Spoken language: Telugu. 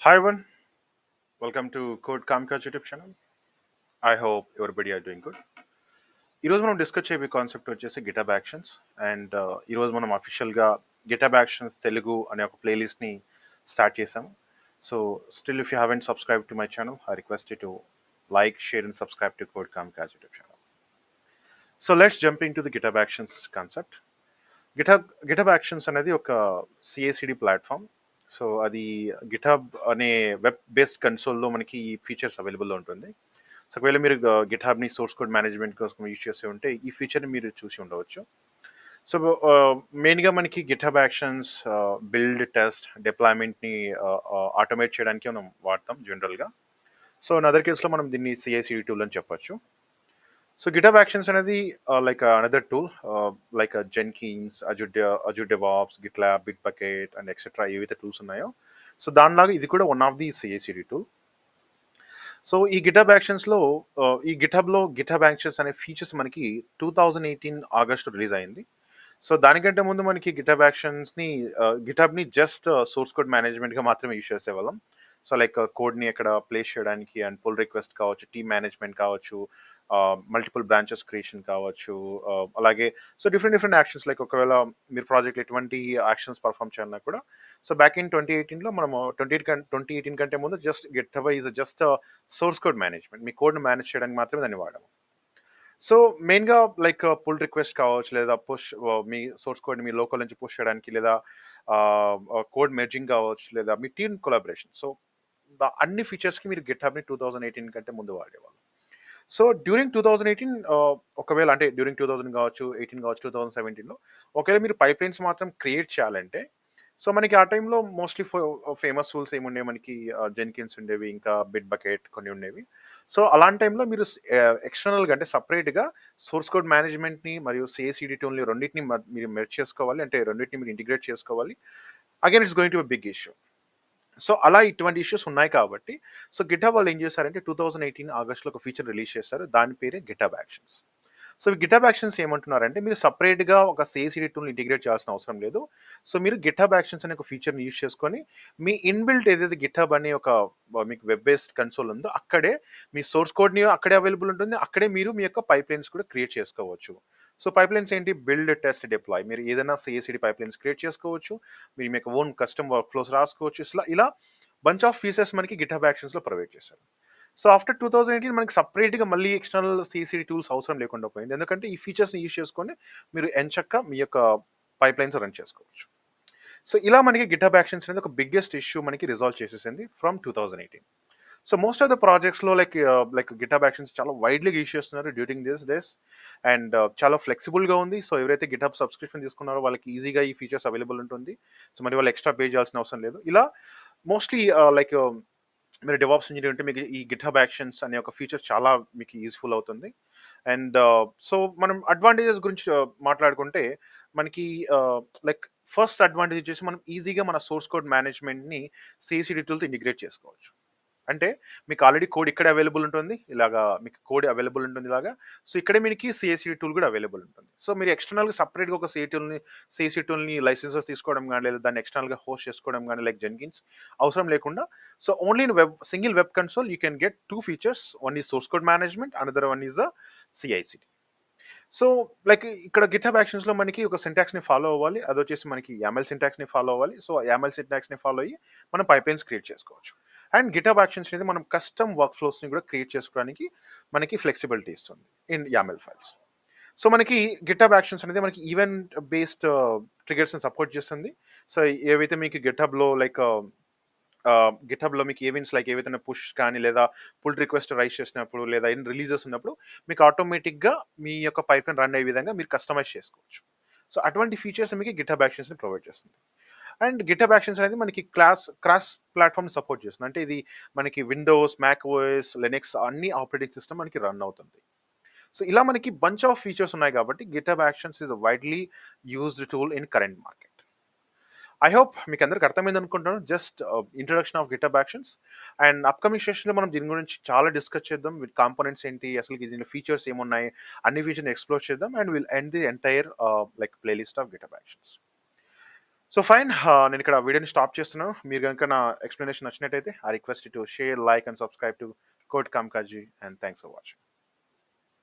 Hi everyone, welcome to Code Kamikaze YouTube channel. I hope everybody are doing good. ఈరోజు మనం డిస్కస్ చేయబోయే కాన్సెప్ట్ వచ్చేసి గిటబ్ యాక్షన్స్ అండ్ ఈరోజు మనం అఫీషియల్గా గిటబ్ యాక్షన్స్ తెలుగు అనే ఒక ప్లేలిస్ట్ని స్టార్ట్ చేసాము. So still if you haven't subscribe to my channel I request you to like share and subscribe to code kamikaze YouTube channel. So let's jumping to the GitHub actions concept. GitHub actions అనేది ఒక సిఏసిడి ప్లాట్ఫామ్. సో అది గిటబ్ అనే వెబ్ బేస్డ్ కన్సోల్లో మనకి ఈ ఫీచర్స్ అవైలబుల్లో ఉంటుంది. సో ఒకవేళ మీరు గిట్హాబ్ని సోర్స్ కోడ్ మేనేజ్మెంట్ కోసం యూజ్ చేసి ఉంటే ఈ ఫీచర్ని మీరు చూసి ఉండవచ్చు. సో మెయిన్గా మనకి గిట్హబ్ యాక్షన్స్ బిల్డ్ టెస్ట్ డిప్లాయ్మెంట్ని ఆటోమేట్ చేయడానికి మనం వాడతాం జనరల్గా. సో ఇన్ అదర్ కేసులో మనం దీన్ని సిఐసిడి టూల్ అని చెప్పొచ్చు. సో గిటబ్ యాక్షన్స్ అనేది like another tool like Jenkins, Azure DevOps, GitLab, Bitbucket and etcetera ఏవైతే టూల్స్ ఉన్నాయో సో దానిలాగా ఇది కూడా one of the CICD tool. So ఈ గిటబ్ యాక్షన్స్లో ఈ గిటబ్లో గిటబ్ యాక్షన్స్ అనే ఫీచర్స్ మనకి 2018 ఆగస్టు రిలీజ్ అయింది. సో దానికంటే ముందు మనకి గిటబ్ యాక్షన్స్ని గిటబ్ని జస్ట్ సోర్స్ కోడ్ మేనేజ్మెంట్గా మాత్రమే యూజ్ చేసేవాళ్ళం. సో లైక్ కోడ్ని ఎక్కడ ప్లేస్ చేయడానికి అండ్ పుల్ రిక్వెస్ట్ కావచ్చు, టీమ్ మేనేజ్మెంట్ కావచ్చు, మల్టిపుల్ బ్రాంచెస్ క్రియేషన్ కావచ్చు, అలాగే సో డిఫరెంట్ యాక్షన్స్ లైక్ ఒకవేళ మీరు ప్రాజెక్ట్ ఎటువంటి యాక్షన్స్ పర్ఫామ్ చేయాలన్నా కూడా సో బ్యాక్ ఇన్ 2018లో మనము 2018 కంటే ముందు just GitHub is just source code management, మీ కోడ్ని మేనేజ్ చేయడానికి మాత్రమే దాన్ని వాడాము. సో మెయిన్గా లైక్ పుల్ రిక్వెస్ట్ కావచ్చు, లేదా పుష్ మీ సోర్స్ కోడ్ మీ లోకల్ నుంచి పుష్ చేయడానికి, లేదా కోడ్ మెర్జింగ్ కావచ్చు, లేదా మీ టీమ్ కొలాబరేషన్. సో అన్ని ఫీచర్స్కి మీరు గిట్హబ్ని 2018 కంటే ముందు వాడేవాళ్ళు. సో డ్యూరింగ్ 2018 ఒకవేళ అంటే డ్యూరింగ్ 2000 కావచ్చు, 18 కావచ్చు, 2017లో ఒకవేళ మీరు పైప్ లైన్స్ మాత్రం క్రియేట్ చేయాలంటే సో మనకి ఆ టైంలో మోస్ట్లీ ఫేమస్ టూల్స్ ఏముండేవి మనకి, జెన్కిన్స్ ఉండేవి, ఇంకా బిట్ బకెట్ కొన్ని ఉండేవి. సో అలాంటి టైంలో మీరు ఎక్స్టర్నల్గా అంటే సపరేట్గా సోర్స్ కోడ్ మేనేజ్మెంట్ని మరియు సిఐసిడి టూల్ని రెండింటిని మీరు మెర్జ్ చేసుకోవాలి, అంటే రెండింటిని మీరు ఇంటిగ్రేట్ చేసుకోవాలి. Again it's going to big issue. So అలా ఇటువంటి ఇష్యూస్ ఉన్నాయి కాబట్టి సో గిటబ్ వాళ్ళు ఏం చేశారంటే 2018 ఆగస్ట్లో ఒక ఫీచర్ రిలీజ్ చేశారు. దాని పేరే GitHub actions. So GitHub actions ఏమంటున్నారంటే మీరు సపరేట్గా ఒక సిఐసిడి టూల్ని ఇంటిగ్రేట్ చేయాల్సిన అవసరం లేదు. సో మీరు గిటబ్ యాక్షన్స్ అనే ఒక ఫీచర్ని యూజ్ చేసుకొని మీ ఇన్బిల్ట్ ఏదైతే గిటబ్ అనే ఒక మీకు వెబ్ బేస్డ్ కన్సోల్ ఉందో అక్కడే మీ సోర్స్ కోడ్ని అక్కడే అవైలబుల్ ఉంటుంది. అక్కడే మీరు మీ యొక్క పైప్లైన్స్ కూడా క్రియేట్ చేసుకోవచ్చు. సో పైప్లైన్స్ ఏంటి? Build, test, deploy. మీరు ఏదైనా సిఐసిడి పైప్లైన్స్ క్రియేట్ చేసుకోవచ్చు. మీరు మీ యొక్క ఓన్ కస్టమ్ వర్క్ ఫ్లోస్ రాసుకోవచ్చు. ఇలా బంచ్ ఆఫ్ ఫీచర్స్ మనకి గిటబ్ యాక్షన్స్లో ప్రొవైడ్ చేశారు. సో ఆఫ్టర్ 2018 మనకి సపరేట్గా మళ్ళీ ఎక్స్టర్నల్ సిసిడి టూల్స్ అవసరం లేకుండా పోయింది. ఎందుకంటే ఈ ఫీచర్స్ని యూజ్ చేసుకొని మీరు ఎంచక్క మీ యొక్క పైప్లైన్స్ రన్ చేసుకోవచ్చు. సో ఇలా మనకి గిటబ్ యాక్షన్స్ అనేది ఒక బిగ్గెస్ట్ ఇష్యూ మనకి రిజాల్వ్ చేసేసింది from 2018. So most of the ప్రాజెక్ట్స్లో లైక్ గిటబ్ యాక్షన్స్ చాలా వైడ్లీగా యూజ్ చేస్తున్నారు డ్యూరింగ్ దిస్ డేస్. అండ్ చాలా ఫ్లెక్సిబుల్గా ఉంది. సో ఎవరైతే గిటబ్ సబ్స్క్రిప్షన్ తీసుకున్నారో వాళ్ళకి ఈజీగా ఈ ఫీచర్స్ అవైలబుల్ ఉంటుంది. సో మరి వాళ్ళు ఎక్స్ట్రా పే చేయాల్సిన అవసరం లేదు. ఇలా మోస్ట్లీ లైక్ మీరు డెవాప్స్ ఇంజనీర్ ఉంటే మీకు ఈ గిట్హబ్ యాక్షన్స్ అనే ఒక ఫీచర్ చాలా మీకు యూస్ఫుల్ అవుతుంది. అండ్ సో మనం అడ్వాంటేజెస్ గురించి మాట్లాడుకుంటే మనకి లైక్ ఫస్ట్ అడ్వాంటేజ్ వచ్చేసి మనం ఈజీగా మన సోర్స్ కోడ్ మేనేజ్మెంట్ని సిఐసిడి టూల్తో ఇంటిగ్రేట్ చేసుకోవచ్చు. అంటే మీకు ఆల్రెడీ కోడ్ ఇక్కడ అవైలబుల్ ఉంటుంది, ఇలాగా మీకు కోడ్ అవైలబుల్ ఉంటుంది ఇలాగా. సో ఇక్కడే మీకు సిఐసిడి టూల్ కూడా అవైలబుల్ ఉంటుంది. సో మీరు ఎక్స్టర్నల్గా సపరేట్గా ఒక సిఐసి టూల్ని లైసెన్సెస్ తీసుకోవడం కానీ, లేదా దాన్ని ఎక్స్టర్నల్గా హోస్ట్ చేసుకోవడం కానీ లైక్ జెన్కిన్స్ అవసరం లేకుండా so only in single web console you can get two features. One is source code management, another one is CICD. So like ఇక్కడ గిట్హబ్ యాక్షన్స్లో మనకి ఒక సింటాక్స్ని ఫాలో అవ్వాలి. అది వచ్చేసి మనకి యామెల్ సింటాక్స్ని ఫాలో అవ్వాలి. సో యామెల్ సింటాక్స్ని ఫాలో అయ్యి మనం పైప్లైన్స్ క్రియేట్ చేసుకోవచ్చు. అండ్ గిట్హబ్ యాక్షన్స్ అనేది మనం కస్టమ్ వర్క్ ఫ్లోస్ని కూడా క్రియేట్ చేసుకోవడానికి మనకి ఫ్లెక్సిబిలిటీ ఇస్తుంది ఇన్ యామెల్ ఫైల్స్. సో మనకి గిట్హబ్ యాక్షన్స్ అనేది మనకి ఈవెంట్ బేస్డ్ ట్రిగర్స్ని సపోర్ట్ చేస్తుంది. సో ఏవైతే మీకు గిట్హబ్లో లైక్ గిట్హబ్లో మీకు ఈవెంట్స్ లైక్ ఏవైతే పుష్ కానీ, లేదా పుల్ రిక్వెస్ట్ రైజ్ చేసినప్పుడు, లేదా ఇన్ రిలీజెస్ ఉన్నప్పుడు మీకు ఆటోమేటిక్గా మీ యొక్క పైప్లైన్ రన్ అయ్యే విధంగా మీరు కస్టమైజ్ చేసుకోవచ్చు. సో అటువంటి ఫీచర్స్ మీకు గిట్హబ్ యాక్షన్స్ని ప్రొవైడ్ చేస్తుంది. అండ్ గిట్హబ్ యాక్షన్స్ అనేది మనకి క్రాస్ ప్లాట్ఫామ్ సపోర్ట్ చేస్తుంది. అంటే ఇది మనకి విండోస్, మ్యాక్ ఓఎస్, లెనెక్స్ అన్ని ఆపరేటింగ్ సిస్టమ్ మనకి రన్ అవుతుంది. సో ఇలా మనకి బంచ్ ఆఫ్ ఫీచర్స్ ఉన్నాయి కాబట్టి GitHub actions is widely used tool in current market. I hope మీకు అందరికి అర్థమైంది అనుకుంటాను. Just introduction of GitHub actions. And upcoming సెషన్లో మనం దీని గురించి చాలా డిస్కస్ చేద్దాం. విత్ కాంపోనెంట్స్ ఏంటి, అసలు దీని ఫీచర్స్ ఏమున్నాయి, అన్ని ఫీచర్ని ఎక్స్ప్లోర్ చేద్దాం. And will end the entire like playlist of GitHub actions. So fine, నేను ఇక్కడ వీడియోని స్టాప్ చేస్తున్నాను. మీరు కనుక నా ఎక్స్ప్లెనేషన్ నచ్చినట్టయితే I request to share, like and subscribe to code kamikaze, and thanks for watching.